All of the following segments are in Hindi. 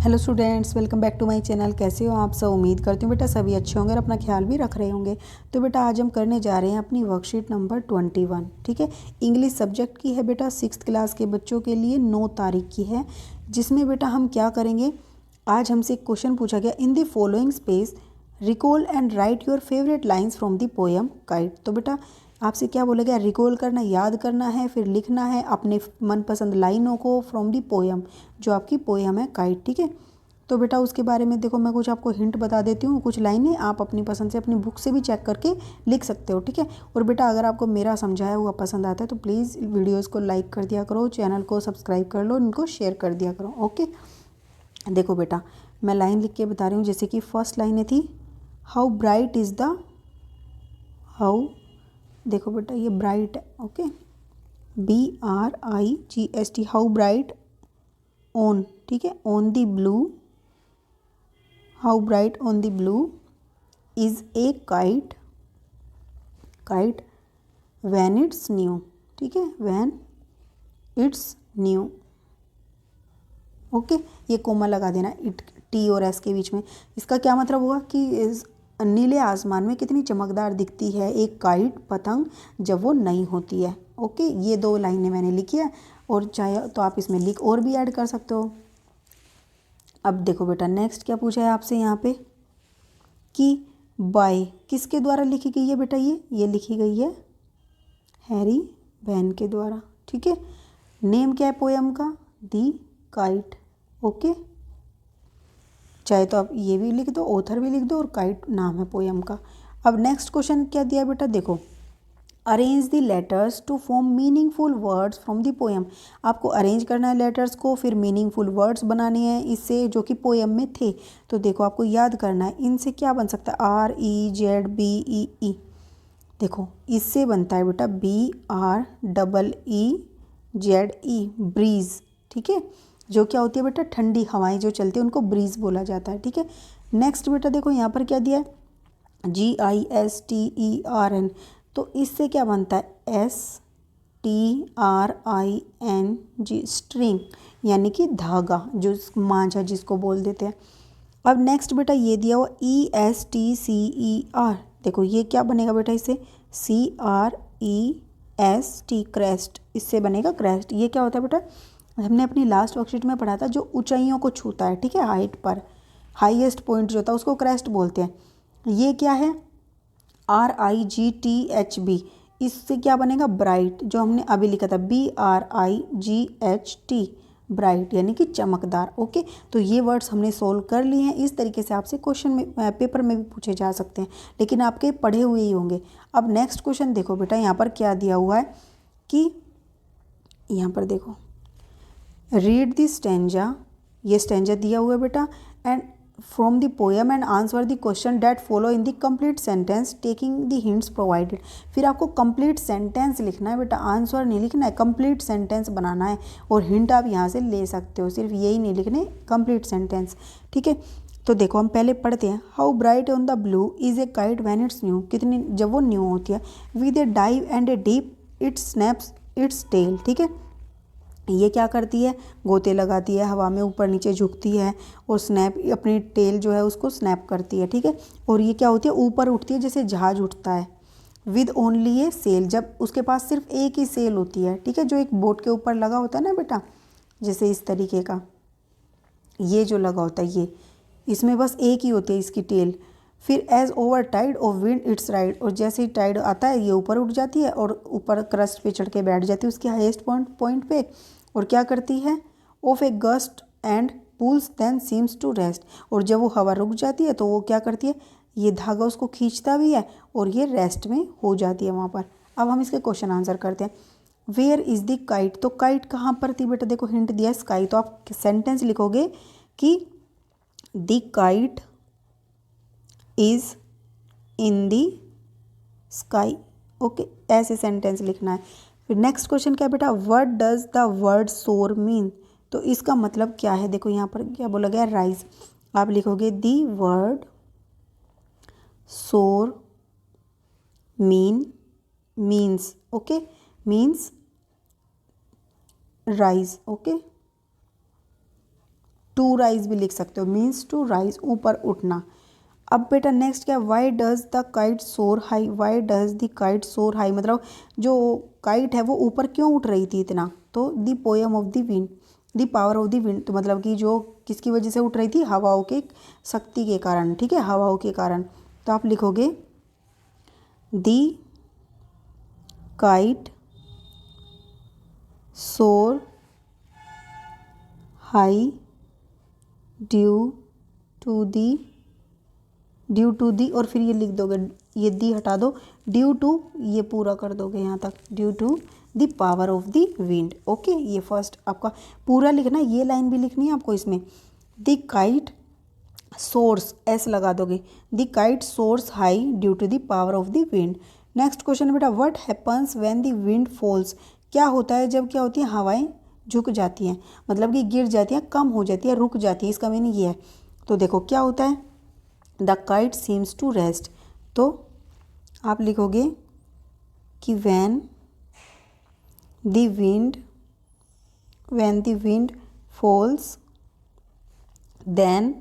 Hello students, welcome back to my channel. कैसे हो आप सब? उम्मीद करती हूँ बेटा सभी अच्छे होंगे और अपना ख्याल भी रख रहे होंगे। तो बेटा आज हम करने जा रहे हैं अपनी वर्कशीट नंबर 21। ठीक है, इंग्लिश सब्जेक्ट की है बेटा, 6th क्लास के बच्चों के लिए 9 तारीख की है। जिसमें बेटा हम क्या करेंगे, आज हमसे एक क्वेश्चन पूछा गया, in the following space recall and right your favourite lines from the poem kite. तो बेटा आपसे क्या बोला गया, रिकॉल करना, याद करना है, फिर लिखना है अपने मनपसंद लाइनों को फ्रॉम दी पोएम, जो आपकी पोएम है काइट। ठीक है, तो बेटा उसके बारे में देखो मैं कुछ आपको हिंट बता देती हूँ, कुछ लाइनें आप अपनी पसंद से अपनी बुक से भी चेक करके लिख सकते हो। ठीक है, और बेटा अगर आपको मेरा समझाया हुआ पसंद आता है तो प्लीज़ वीडियोज़ को लाइक कर दिया करो, चैनल को सब्सक्राइब कर लो, इनको शेयर कर दिया करो। ओके, देखो बेटा मैं लाइन लिख के बता रही हूँ। जैसे कि फर्स्ट लाइन थी, how bright is the, how, देखो बेटा ये ब्राइट है। Okay, BRIGHT, how bright on, ठीक है, on the blue, how bright on the blue is a kite, kite when it's new. ठीक है, व्हेन इट्स न्यू। ओके, ये कोमा लगा देना इट, टी और एस के बीच में। इसका क्या मतलब हुआ कि नीले आसमान में कितनी चमकदार दिखती है एक काइट, पतंग, जब वो नई होती है। ओके, ये 2 लाइनें मैंने लिखी है, और चाहे तो आप इसमें लिख और भी ऐड कर सकते हो। अब देखो बेटा नेक्स्ट क्या पूछा है आपसे यहाँ पे, कि बाय किसके द्वारा लिखी गई है बेटा, ये लिखी गई है हैरी वैन के द्वारा। ठीक है, नेम क्या है पोएम का, दी काइट। ओके, चाहे तो आप ये भी लिख दो, ऑथर भी लिख दो, और काइट नाम है पोएम का। अब नेक्स्ट क्वेश्चन क्या दिया बेटा, देखो arrange the letters to form meaningful words from the poem. आपको अरेंज करना है लेटर्स को, फिर मीनिंगफुल वर्ड्स बनाने हैं इससे, जो कि पोएम में थे। तो देखो आपको याद करना है, इनसे क्या बन सकता है, REZBEE। देखो इससे बनता है बेटा BREEZE, ब्रीज। ठीक है, जो क्या होती है बेटा, ठंडी हवाएं जो चलती है उनको ब्रीज बोला जाता है। ठीक है, नेक्स्ट बेटा देखो यहाँ पर क्या दिया है, GISTERN। तो इससे क्या बनता है, STRING, स्ट्रिंग, यानी कि धागा, जो मांझा जिसको बोल देते हैं। अब नेक्स्ट बेटा ये दिया हुआ ESTCER। देखो ये क्या बनेगा बेटा, इससे CREST, क्रेस्ट, इससे बनेगा क्रेस्ट। ये क्या होता है बेटा, हमने अपनी लास्ट वर्कशीट में पढ़ा था, जो ऊंचाइयों को छूता है। ठीक है, हाइट पर हाईएस्ट पॉइंट जो होता है उसको क्रेस्ट बोलते हैं। ये क्या है, RIGHT, इससे क्या बनेगा, ब्राइट, जो हमने अभी लिखा था BRIGHT, ब्राइट यानी कि चमकदार। ओके, तो ये वर्ड्स हमने सोल्व कर लिए हैं। इस तरीके से आपसे क्वेश्चन में पेपर में भी पूछे जा सकते हैं, लेकिन आपके पढ़े हुए ही होंगे। अब नेक्स्ट क्वेश्चन देखो बेटा, यहाँ पर क्या दिया हुआ है, कि यहाँ पर देखो रीड द स्टैंजा, ये स्टैंजा दिया हुआ है बेटा, and from the poem and answer the question that follow in the complete sentence taking the hints provided. फिर आपको कंप्लीट सेंटेंस लिखना है बेटा, आंसर नहीं लिखना है, कंप्लीट सेंटेंस बनाना है, और हिंट आप यहाँ से ले सकते हो, सिर्फ यही नहीं लिखने, कंप्लीट सेंटेंस। ठीक है, तो देखो हम पहले पढ़ते हैं, how bright on the blue is a kite when it's new, कितनी जब वो न्यू होती है, with a dive and a deep it snaps its tail. ठीक है, ये क्या करती है, गोते लगाती है, हवा में ऊपर नीचे झुकती है, और स्नैप, अपनी टेल जो है उसको स्नैप करती है। ठीक है, और ये क्या होती है, ऊपर उठती है जैसे जहाज उठता है। विद ओनली ए सेल, जब उसके पास सिर्फ एक ही सेल होती है। ठीक है, जो एक बोट के ऊपर लगा होता है ना बेटा, जैसे इस तरीके का, ये जो लगा होता है, ये इसमें बस एक ही होती है इसकी टेल। फिर as over tide of wind its ride, और जैसे ही टाइड आता है ये ऊपर उठ जाती है, और ऊपर क्रस्ट पे चढ़ के बैठ जाती है उसके हाईएस्ट पॉइंट पे, और क्या करती है, of a gust and pulls then seems to rest, और जब वो हवा रुक जाती है तो वो क्या करती है, ये धागा उसको खींचता भी है, और ये रेस्ट में हो जाती है वहाँ पर। अब हम इसके क्वेश्चन आंसर करते हैं। वेयर इज़ द काइट, तो काइट कहाँ पर थी बेटा, देखो हिंट दिया स्काई, तो आप सेंटेंस लिखोगे कि the kite is in the sky. Okay, ऐसे सेंटेंस लिखना है। फिर नेक्स्ट क्वेश्चन क्या है बेटा, व्हाट डज द वर्ड सोर मीन, तो इसका मतलब क्या है, देखो यहाँ पर क्या बोला गया, राइज। आप लिखोगे the word soar means, okay, means rise. Okay, to rise भी लिख सकते हो, मीन्स टू राइज, ऊपर उठना। अब बेटा नेक्स्ट क्या, वाई डज द काइट सोर high, why does the kite सोर हाई, मतलब जो काइट है वो ऊपर क्यों उठ रही थी इतना, तो the poem of the wind, the power of the wind, तो मतलब कि जो किसकी वजह से उठ रही थी, हवाओं के शक्ति के कारण, ठीक है, हवाओं के कारण। तो आप लिखोगे द काइट सोर हाई ड्यू टू दी, और फिर ये लिख दोगे, ये दी हटा दो, ड्यू टू, ये पूरा कर दोगे यहाँ तक, due to the power of the wind. Okay, ये फर्स्ट आपका पूरा लिखना, ये लाइन भी लिखनी है आपको इसमें। द काइट सोर्स, एस लगा दोगे, the kite soars high due to the power of the wind. Next question बेटा, what happens when the wind falls, क्या होता है जब क्या होती है, हवाएं झुक जाती हैं, मतलब कि गिर जाती हैं, कम हो जाती है, रुक जाती है, इसका मीनिंग ये है। तो देखो क्या होता है, the kite seems to rest, तो आप लिखोगे कि when the wind falls then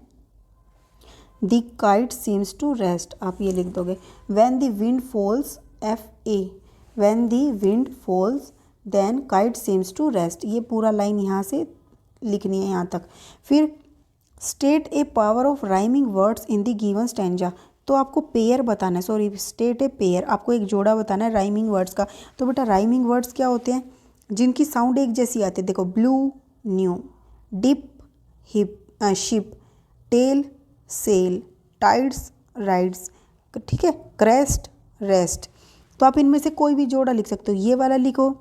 the kite seems to rest, आप ये लिख दोगे, when the wind falls, FA, when the wind falls then kite seems to rest, ये पूरा लाइन यहाँ से लिखनी है यहाँ तक। फिर state A power of rhyming words in the given stanza, तो आपको पेयर बताना है, सॉरी स्टेट ए पेयर, आपको एक जोड़ा बताना है राइमिंग वर्ड्स का। तो बेटा राइमिंग वर्ड्स क्या होते हैं, जिनकी साउंड एक जैसी आती है, देखो blue new, dip hip ship, tail sail, tides rides, ठीक है, क्रेस्ट रेस्ट। तो आप इनमें से कोई भी जोड़ा लिख सकते हो, ये वाला लिखो,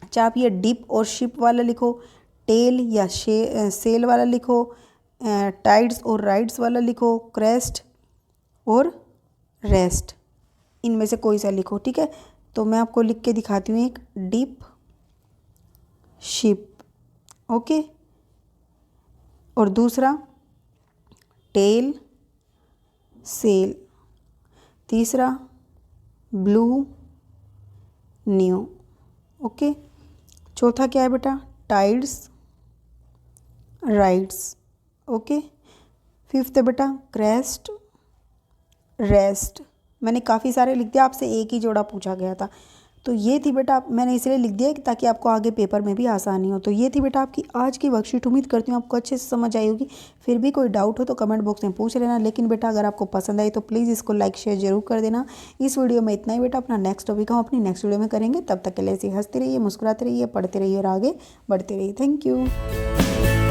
चाहे आप ये डिप और शिप वाला लिखो, टेल या सेल वाला लिखो, टाइड्स और राइड्स वाला लिखो, क्रेस्ट और रेस्ट, इनमें से कोई सा लिखो, ठीक है। तो मैं आपको लिख के दिखाती हूँ, एक डिप शिप, ओके, और दूसरा टेल सेल, तीसरा ब्लू न्यू, ओके, चौथा क्या है बेटा, टाइड्स राइड्स, ओके, फिफ्थ है बेटा क्रेस्ट रेस्ट। मैंने काफ़ी सारे लिख दिया, आपसे एक ही जोड़ा पूछा गया था, तो ये थी बेटा, मैंने इसलिए लिख दिया ताकि आपको आगे पेपर में भी आसानी हो। तो ये थी बेटा आपकी आज की वर्कशीट, उम्मीद करती हूँ आपको अच्छे से समझ आई होगी। फिर भी कोई डाउट हो तो कमेंट बॉक्स में पूछ लेना, लेकिन बेटा अगर आपको पसंद आई तो प्लीज़ इसको लाइक शेयर जरूर कर देना। इस वीडियो में इतना ही बेटा, अपना नेक्स्ट टॉपिक हम अपनी नेक्स्ट वीडियो में करेंगे, तब तक के लिए ऐसे हंसते रहिए, मुस्कुराते रहिए, पढ़ते रहिए और आगे बढ़ते रहिए। Thank you.